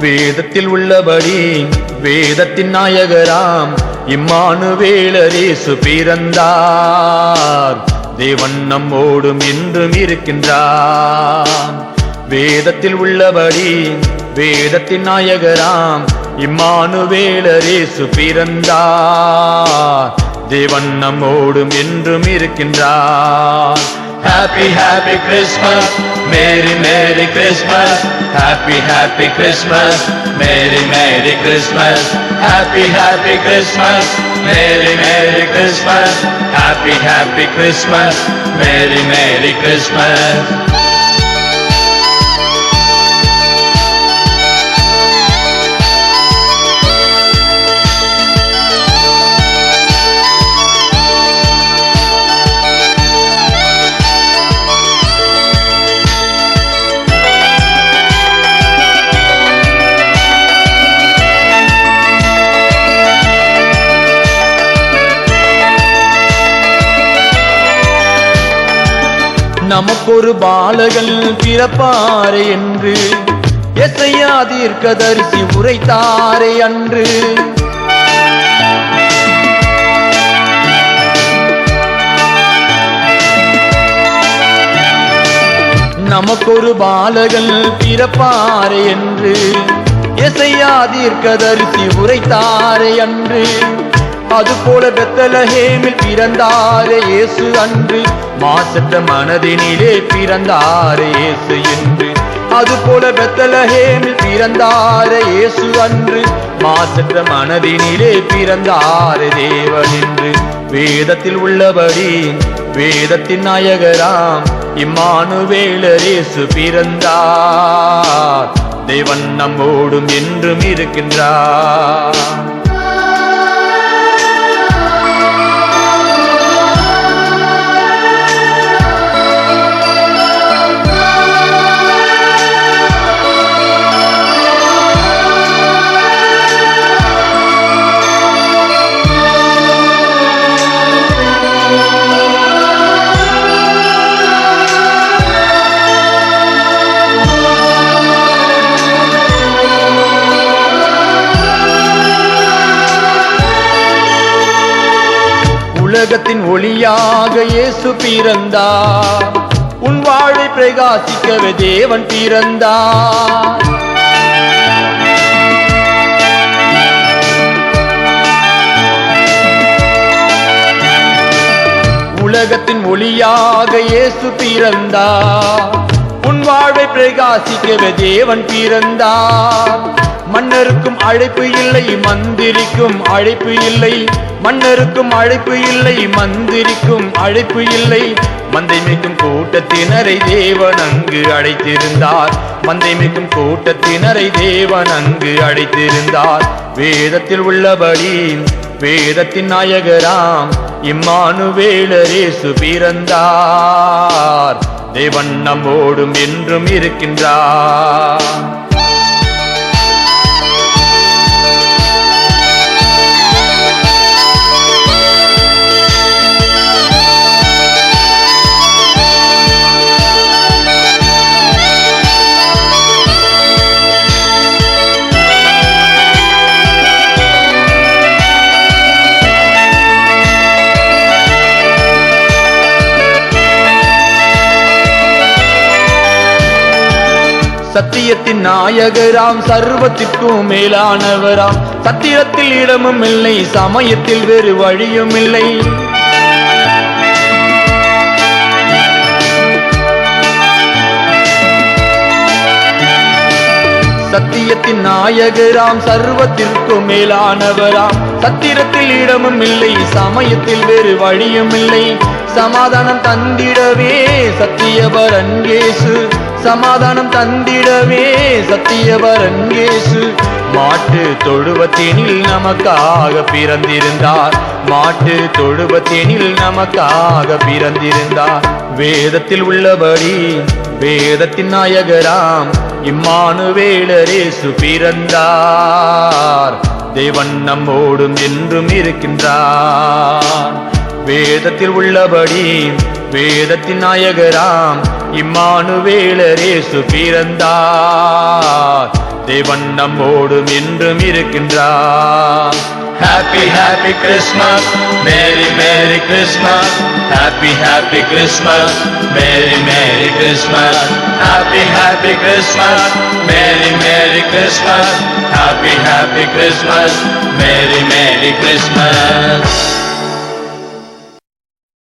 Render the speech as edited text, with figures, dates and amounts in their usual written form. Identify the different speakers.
Speaker 1: வேதத்தில் உள்ளபடி வேதத்தின் நாயகராம் இம்மானுவேலர் இயேசு பிறந்தார். தேவன் நம்மோடும் என்றும் இருக்கின்றார். வேதத்தில் உள்ளபடி வேதத்தின் நாயகராம் இம்மானுவேலர் இயேசு பிறந்தார். தேவன் நம்மோடும் என்றும் இருக்கின்றார். Happy happy Christmas, Merry Merry Christmas. Happy happy Christmas, Merry Merry Christmas. Happy happy Christmas, Merry Merry Christmas. Happy happy Christmas, Merry Merry Christmas. நமக்கொரு பாலகன் பிறப்பாரே என்று எசையா தீர்க்கதரிசி உரைத்தாரே அன்று. நமக்கொரு பாலகன் பிறப்பாரே என்று எசையா தீர்க்கதரிசி உரைத்தாரே அன்று. அதுபோல பெத்லகேமில் பிறந்தாரே இயேசு அன்று. மாசற்ற மனதினிலே பிறந்தாரே இயேசு என்று. அதுபோல பெத்லகேமில் பிறந்தாரே இயேசு அன்று. மாசற்ற மனதினிலே பிறந்தாரே தேவன் என்று. வேதத்தில் உள்ளபடி வேதத்தின் நாயகராம் இம்மானுவேலர் இயேசு பிறந்தார். தேவன் நம்மோடும் என்றும் இருக்கின்றார். உலகத்தின் ஒளியாக இயேசு பிறந்தார். உன் வாழ்வை பிரகாசிக்கவே தேவன் பிறந்தார். உலகத்தின் ஒளியாக இயேசு பிறந்தார். உன் வாழ்வை பிரகாசிக்கவே தேவன் பிறந்தார். மன்னருக்கும் அழைப்பு இல்லை, மந்திரிக்கும் அழைப்பு இல்லை. மன்னருக்கும் அழைப்பு இல்லை, மந்திரிக்கும் அழைப்பு இல்லை. மந்தை மேய்க்கும் கூட்டத்தினரை தேவன் அங்கு அழைத்திருந்தார். மந்தை மேய்க்கும் கூட்டத்தினரை தேவன் அங்கு அழைத்திருந்தார். வேதத்தில் உள்ளபடி வேதத்தின் நாயகராம் இம்மானுவேலர் இயேசு பிறந்தார். தேவன் நம்மோடும் என்றும் இருக்கின்றார். சத்தியத்தின் நாயகராம், சர்வத்திற்கும் மேலானவராம். சத்தியத்தில் இடமும் இல்லை, சமயத்தில் வேறு வழியும் இல்லை. சத்தியத்தின் நாயகராம், சர்வத்திற்கும் மேலானவராம். சத்திரத்தில் இடமும் இல்லை, சமயத்தில் வேறு வழியும் இல்லை. சமாதானம் தந்திடவே சத்தியவரன் இயேசு. சமாதானம் தந்திடவே சத்தியவரன் இயேசு. மாட்டு தொழுவத்தினில் நமக்காக பிறந்திருந்தார். மாட்டு தொழுவத்தினில் நமக்காக பிறந்திருந்தார். வேதத்தில் உள்ளபடி வேதத்தின் நாயகராம் இம்மானுவேலர் இயேசு பிறந்தார். தேவன் நம்மோடும் என்றும் இருக்கின்றார். வேதத்தில் உள்ளபடி வேதத்தின் நாயகராம் இம்மானுவேலர் இயேசு பிறந்தார். தேவன் நம்மோடும் என்றும் இருக்கின்றார்.
Speaker 2: Happy, happy Christmas, Merry, Merry Christmas. Happy, happy Christmas, Merry, Merry Christmas. Happy, happy Christmas, Merry, Merry Christmas. Happy, happy Christmas, Merry, Merry Christmas.